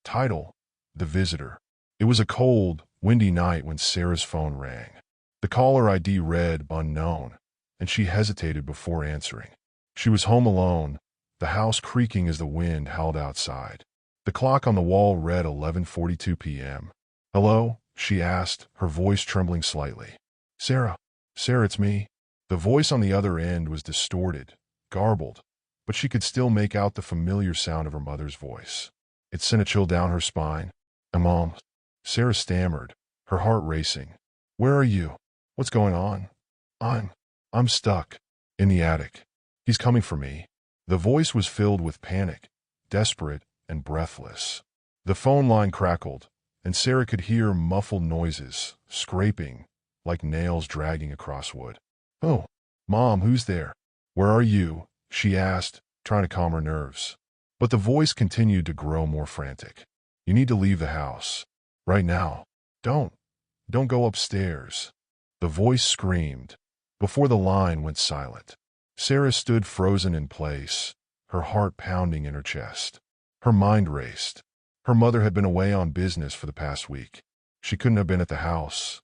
Title: The Visitor. It was a cold, windy night when Sarah's phone rang. The caller ID read unknown, and she hesitated before answering. She was home alone, the house creaking as the wind howled outside. The clock on the wall read 11:42 p.m. "Hello?" she asked, her voice trembling slightly. Sarah, it's me." The voice on the other end was distorted, garbled, but she could still make out the familiar sound of her mother's voice. It sent a chill down her spine. Mom," Sarah stammered, her heart racing. "Where are you? What's going on?" I'm stuck in the attic. He's coming for me." The voice was filled with panic, desperate and breathless. The phone line crackled, and Sarah could hear muffled noises, scraping, like nails dragging across wood. "Oh, Mom, who's there? Where are you?" she asked, trying to calm her nerves. But the voice continued to grow more frantic. "You need to leave the house. Right now. Don't go upstairs." The voice screamed, before the line went silent. Sarah stood frozen in place, her heart pounding in her chest. Her mind raced. Her mother had been away on business for the past week. She couldn't have been at the house.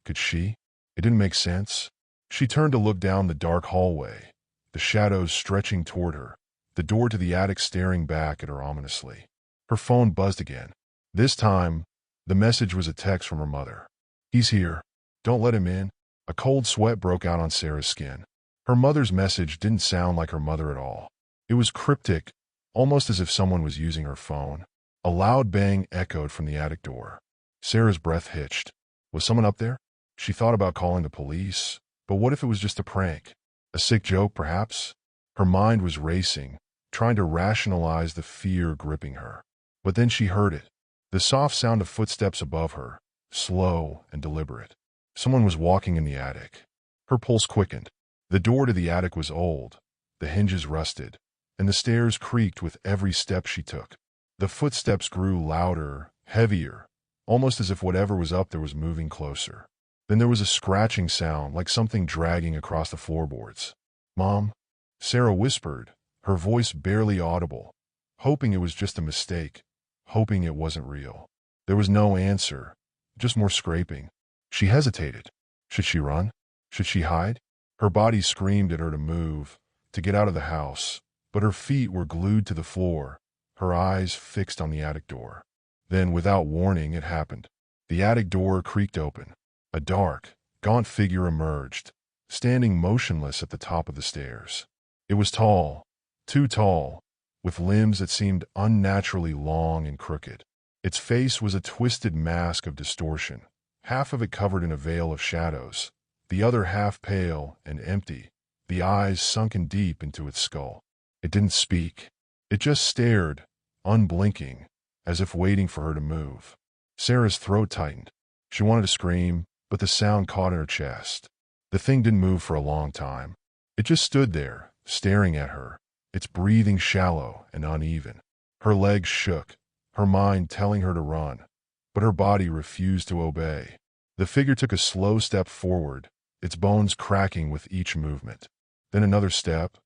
Could she? It didn't make sense. She turned to look down the dark hallway, the shadows stretching toward her, the door to the attic staring back at her ominously. Her phone buzzed again. This time, the message was a text from her mother. "He's here. Don't let him in." A cold sweat broke out on Sarah's skin. Her mother's message didn't sound like her mother at all. It was cryptic, almost as if someone was using her phone. A loud bang echoed from the attic door. Sarah's breath hitched. Was someone up there? She thought about calling the police, but what if it was just a prank? A sick joke, perhaps? Her mind was racing, trying to rationalize the fear gripping her. But then she heard it. The soft sound of footsteps above her, slow and deliberate. Someone was walking in the attic. Her pulse quickened. The door to the attic was old, the hinges rusted, and the stairs creaked with every step she took. The footsteps grew louder, heavier, almost as if whatever was up there was moving closer. Then there was a scratching sound, like something dragging across the floorboards. "Mom?" Sarah whispered, her voice barely audible, hoping it was just a mistake, hoping it wasn't real. There was no answer, just more scraping. She hesitated. Should she run? Should she hide? Her body screamed at her to move, to get out of the house, but her feet were glued to the floor, her eyes fixed on the attic door. Then, without warning, it happened. The attic door creaked open. A dark, gaunt figure emerged, standing motionless at the top of the stairs. It was tall, too tall, with limbs that seemed unnaturally long and crooked. Its face was a twisted mask of distortion, half of it covered in a veil of shadows, the other half pale and empty, the eyes sunken deep into its skull. It didn't speak. It just stared, unblinking, as if waiting for her to move. Sarah's throat tightened. She wanted to scream, but the sound caught in her chest. The thing didn't move for a long time. It just stood there, staring at her, its breathing shallow and uneven. Her legs shook, her mind telling her to run, but her body refused to obey. The figure took a slow step forward, its bones cracking with each movement. Then another step,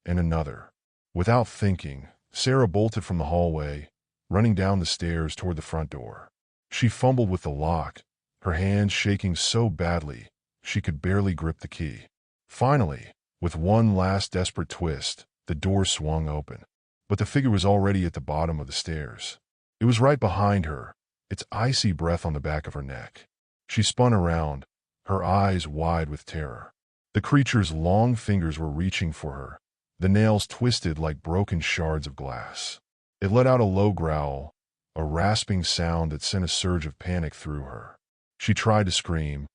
and another. Without thinking, Sarah bolted from the hallway, running down the stairs toward the front door. She fumbled with the lock, her hands shaking so badly she could barely grip the key. Finally, with one last desperate twist, the door swung open. But the figure was already at the bottom of the stairs. It was right behind her, its icy breath on the back of her neck. She spun around, her eyes wide with terror. The creature's long fingers were reaching for her, the nails twisted like broken shards of glass. It let out a low growl, a rasping sound that sent a surge of panic through her. She tried to scream,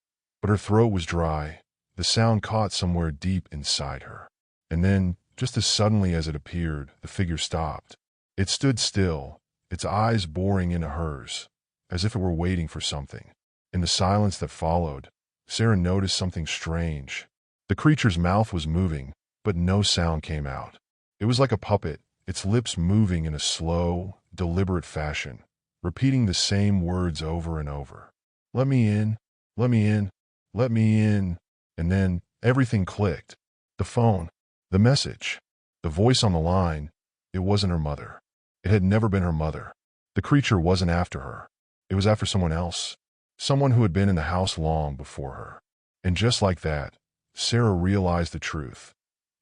but her throat was dry, the sound caught somewhere deep inside her. And then, just as suddenly as it appeared, the figure stopped. It stood still, its eyes boring into hers, as if it were waiting for something. In the silence that followed, Sarah noticed something strange. The creature's mouth was moving, but no sound came out. It was like a puppet, its lips moving in a slow, deliberate fashion, repeating the same words over and over. "Let me in, let me in, let me in." And then everything clicked. The phone, the message, the voice on the line. It wasn't her mother. It had never been her mother. The creature wasn't after her. It was after someone else. Someone who had been in the house long before her. And just like that, Sarah realized the truth.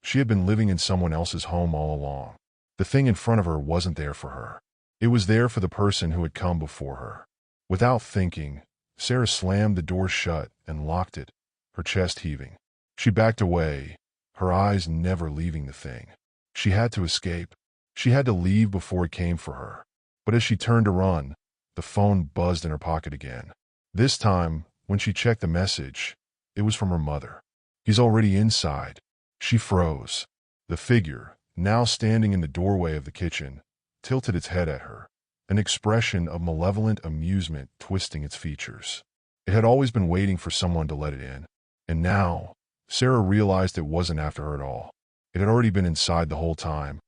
She had been living in someone else's home all along. The thing in front of her wasn't there for her. It was there for the person who had come before her. Without thinking, Sarah slammed the door shut and locked it, her chest heaving. She backed away, her eyes never leaving the thing. She had to escape. She had to leave before it came for her. But as she turned to run, the phone buzzed in her pocket again. This time, when she checked the message, it was from her mother. "He's already inside." She froze. The figure, now standing in the doorway of the kitchen, tilted its head at her, an expression of malevolent amusement twisting its features. It had always been waiting for someone to let it in. And now, Sarah realized it wasn't after her at all. It had already been inside the whole time.